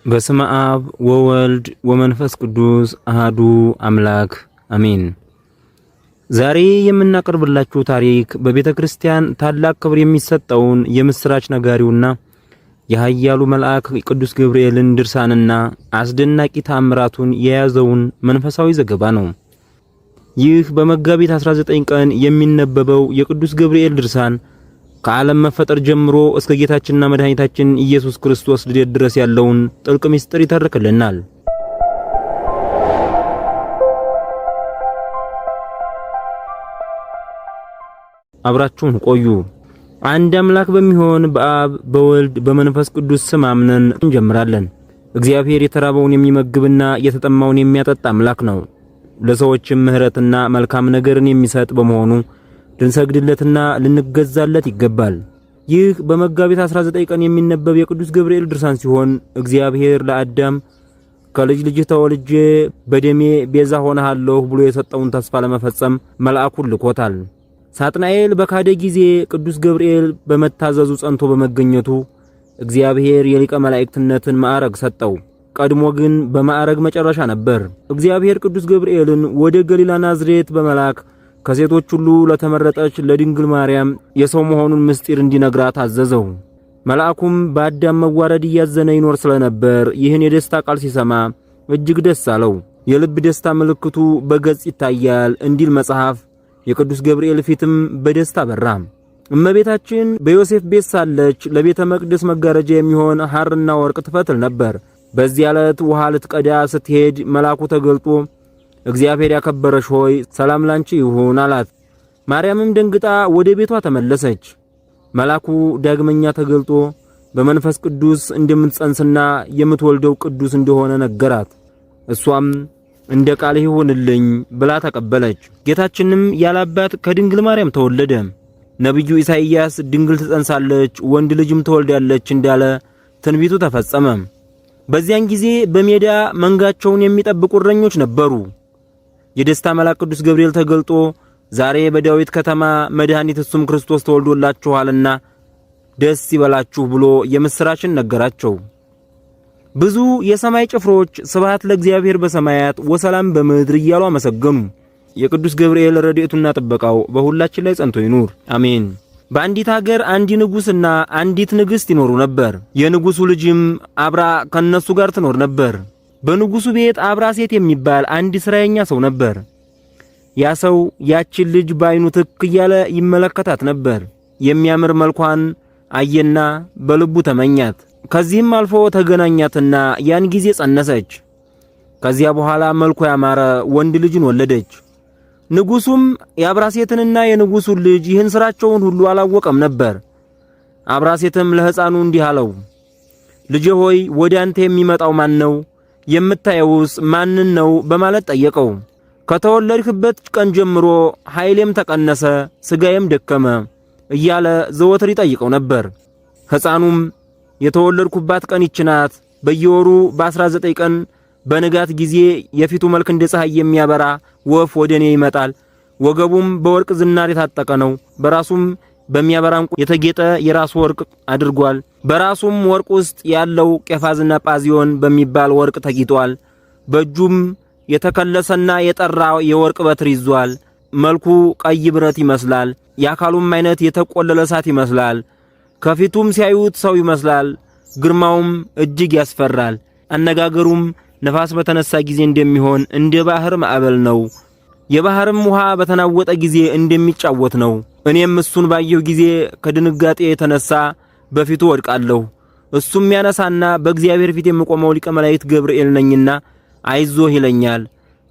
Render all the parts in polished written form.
በስመ አብ ወወልድ ወመንፈስ ቅዱስ አሃዱ አምላክ አሜን። ዛሬ የምናቀርብላችሁ ታሪክ በቤተ ክርስቲያን ታላቅ ክብር የሚሰጠውን የምስራች ነጋሪውና የኃያሉ መልአክ ቅዱስ ገብርኤልን ድርሳንና አስደናቂ ተአምራቱን የያዘውን መንፈሳዊ ዘገባ ነው። ይህ በመጋቢት 19 ቀን የሚነበበው የቅዱስ ገብርኤል ድርሳን ከዓለም መፈጠር ጀምሮ እስከ ጌታችንና መድኃኒታችን ኢየሱስ ክርስቶስ ልደት ድረስ ያለውን ጥልቅ ምስጢር ይተርክልናል። አብራችሁን ቆዩ። አንድ አምላክ በሚሆን በአብ በወልድ በመንፈስ ቅዱስ ስም አምነን እንጀምራለን። እግዚአብሔር የተራበውን የሚመግብና የተጠማውን የሚያጠጣ አምላክ ነው። ለሰዎችም ምሕረትና መልካም ነገርን የሚሰጥ በመሆኑ ልንሰግድለትና ልንገዛለት ይገባል። ይህ በመጋቢት 19 ቀን የሚነበብ የቅዱስ ገብርኤል ድርሳን ሲሆን እግዚአብሔር ለአዳም ከልጅ ልጅህ ተወልጄ በደሜ ቤዛ ሆነሃለሁ ብሎ የሰጠውን ተስፋ ለመፈጸም መልአኩን ልኮታል። ሳጥናኤል በካደ ጊዜ ቅዱስ ገብርኤል በመታዘዙ ጸንቶ በመገኘቱ እግዚአብሔር የሊቀ መላእክትነትን ማዕረግ ሰጠው። ቀድሞ ግን በማዕረግ መጨረሻ ነበር። እግዚአብሔር ቅዱስ ገብርኤልን ወደ ገሊላ ናዝሬት በመላክ ከሴቶች ሁሉ ለተመረጠች ለድንግል ማርያም የሰው መሆኑን ምስጢር እንዲነግራት አዘዘው። መልአኩም በአዳም መዋረድ እያዘነ ይኖር ስለነበር ይህን የደስታ ቃል ሲሰማ እጅግ ደስ አለው። የልብ ደስታ ምልክቱ በገጽ ይታያል እንዲል መጽሐፍ፣ የቅዱስ ገብርኤል ፊትም በደስታ በራ። እመቤታችን በዮሴፍ ቤት ሳለች ለቤተ መቅደስ መጋረጃ የሚሆን ሐርና ወርቅ ትፈትል ነበር። በዚህ ዕለት ውሃ ልትቀዳ ስትሄድ መልአኩ ተገልጦ እግዚአብሔር ያከበረሽ ሆይ ሰላም ላንቺ ይሁን አላት። ማርያምም ደንግጣ ወደ ቤቷ ተመለሰች። መልአኩ ዳግመኛ ተገልጦ በመንፈስ ቅዱስ እንደምትጸንስና የምትወልደው ቅዱስ እንደሆነ ነገራት። እሷም እንደ ቃልህ ይሁንልኝ ብላ ተቀበለች። ጌታችንም ያላባት ከድንግል ማርያም ተወለደ። ነብዩ ኢሳይያስ ድንግል ትጸንሳለች ወንድ ልጅም ትወልዳለች እንዳለ ትንቢቱ ተፈጸመ። በዚያን ጊዜ በሜዳ መንጋቸውን የሚጠብቁ እረኞች ነበሩ። የደስታ መልአክ ቅዱስ ገብርኤል ተገልጦ ዛሬ በዳዊት ከተማ መድኃኒት እሱም ክርስቶስ ተወልዶላችኋልና ደስ ይበላችሁ ብሎ የምስራችን ነገራቸው። ብዙ የሰማይ ጭፍሮች ስብሐት ለእግዚአብሔር በሰማያት ወሰላም በምድር እያሉ አመሰገኑ። የቅዱስ ገብርኤል ረድኤቱና ጥበቃው በሁላችን ላይ ጸንቶ ይኑር አሜን። በአንዲት ሀገር አንድ ንጉሥና አንዲት ንግሥት ይኖሩ ነበር። የንጉሡ ልጅም አብራ ከነሱ ጋር ትኖር ነበር። በንጉሡ ቤት አብራ ሴት የሚባል አንድ ስራየኛ ሰው ነበር። ያ ሰው ያችን ልጅ በዓይኑ ትክ እያለ ይመለከታት ነበር። የሚያምር መልኳን አየና በልቡ ተመኛት። ከዚህም አልፎ ተገናኛትና ያን ጊዜ ጸነሰች። ከዚያ በኋላ መልኩ ያማረ ወንድ ልጅን ወለደች። ንጉሡም የአብራሴትንና የንጉሡን ልጅ ይህን ስራቸውን ሁሉ አላወቀም ነበር። አብራሴትም ለሕፃኑ እንዲህ አለው፣ ልጄ ሆይ ወደ አንተ የሚመጣው ማን ነው? የምታየውስ ማንን ነው? በማለት ጠየቀው። ከተወለድክበት ቀን ጀምሮ ኃይሌም ተቀነሰ፣ ሥጋዬም ደከመ እያለ ዘወትር ይጠይቀው ነበር። ሕፃኑም የተወለድኩባት ቀን ይህች ናት። በየወሩ በ19 ቀን በንጋት ጊዜ የፊቱ መልክ እንደ ፀሐይ የሚያበራ ወፍ ወደኔ ይመጣል። ወገቡም በወርቅ ዝናር የታጠቀ ነው። በራሱም በሚያበራ ዕንቁ የተጌጠ የራስ ወርቅ አድርጓል። በራሱም ወርቅ ውስጥ ያለው ቄፋዝና ጳዚዮን በሚባል ወርቅ ተጊጧል። በእጁም የተከለሰና የጠራ የወርቅ በትር ይዟል። መልኩ ቀይ ብረት ይመስላል። የአካሉም አይነት የተቆለለ እሳት ይመስላል። ከፊቱም ሲያዩት ሰው ይመስላል። ግርማውም እጅግ ያስፈራል። አነጋገሩም ነፋስ በተነሳ ጊዜ እንደሚሆን እንደ ባህር ማዕበል ነው። የባህርም ውሃ በተናወጠ ጊዜ እንደሚጫወት ነው። እኔም እሱን ባየሁ ጊዜ ከድንጋጤ የተነሳ በፊቱ ወድቃለሁ። እሱም ያነሳና በእግዚአብሔር ፊት የምቆመው ሊቀ መላእክት ገብርኤል ነኝና አይዞህ ይለኛል።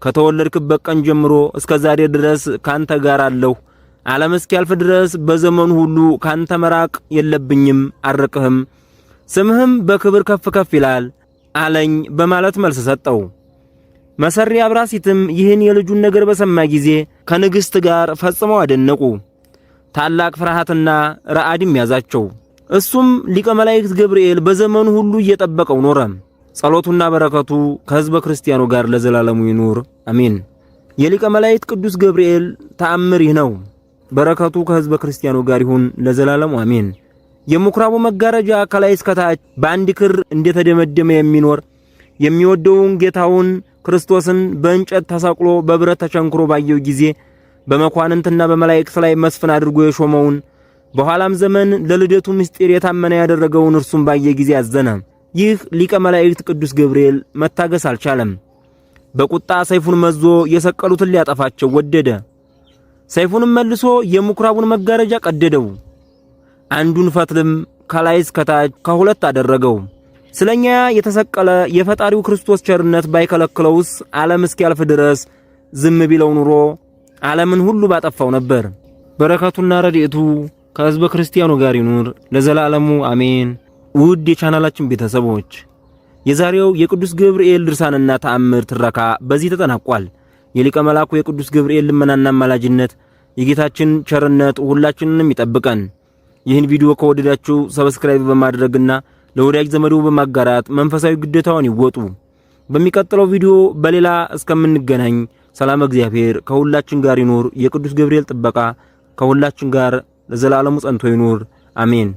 ከተወለድክበት ቀን ጀምሮ እስከ ዛሬ ድረስ ካንተ ጋር አለሁ። ዓለም እስኪያልፍ ድረስ በዘመኑ ሁሉ ካንተ መራቅ የለብኝም፣ አርቅህም። ስምህም በክብር ከፍ ከፍ ይላል አለኝ በማለት መልስ ሰጠው። መሰሪ አብራሲትም ይህን የልጁን ነገር በሰማ ጊዜ ከንግሥት ጋር ፈጽመው አደነቁ። ታላቅ ፍርሃትና ረዓድም ያዛቸው። እሱም ሊቀ መላእክት ገብርኤል በዘመኑ ሁሉ እየጠበቀው ኖረ። ጸሎቱና በረከቱ ከሕዝበ ክርስቲያኑ ጋር ለዘላለሙ ይኑር አሜን። የሊቀ መላእክት ቅዱስ ገብርኤል ተአምር ይህ ነው። በረከቱ ከሕዝበ ክርስቲያኑ ጋር ይሁን ለዘላለሙ አሜን። የምኩራቡ መጋረጃ ከላይ እስከ ታች በአንድ ክር እንደተደመደመ የሚኖር የሚወደውን ጌታውን ክርስቶስን በእንጨት ተሰቅሎ በብረት ተቸንክሮ ባየው ጊዜ በመኳንንትና በመላእክት ላይ መስፍን አድርጎ የሾመውን በኋላም ዘመን ለልደቱ ምስጢር የታመነ ያደረገውን እርሱም ባየ ጊዜ አዘነ። ይህ ሊቀ መላእክት ቅዱስ ገብርኤል መታገስ አልቻለም። በቁጣ ሰይፉን መዞ የሰቀሉትን ሊያጠፋቸው ወደደ። ሰይፉንም መልሶ የምኩራቡን መጋረጃ ቀደደው። አንዱን ፈትልም ከላይ እስከ ታች ከሁለት አደረገው። ስለኛ የተሰቀለ የፈጣሪው ክርስቶስ ቸርነት ባይከለክለውስ ዓለም እስኪያልፍ ድረስ ዝም ቢለው ኑሮ ዓለምን ሁሉ ባጠፋው ነበር። በረከቱና ረድኤቱ ከሕዝበ ክርስቲያኑ ጋር ይኑር ለዘላለሙ አሜን። ውድ የቻናላችን ቤተሰቦች የዛሬው የቅዱስ ገብርኤል ድርሳንና ተአምር ትረካ በዚህ ተጠናቋል። የሊቀ መላኩ የቅዱስ ገብርኤል ልመናና አማላጅነት የጌታችን ቸርነት ሁላችንንም ይጠብቀን። ይህን ቪዲዮ ከወደዳችሁ ሰብስክራይብ በማድረግና ለወዳጅ ዘመዶ በማጋራት መንፈሳዊ ግዴታውን ይወጡ። በሚቀጥለው ቪዲዮ በሌላ እስከምንገናኝ ሰላም እግዚአብሔር ከሁላችን ጋር ይኑር። የቅዱስ ገብርኤል ጥበቃ ከሁላችን ጋር ለዘላለሙ ጸንቶ ይኑር። አሜን።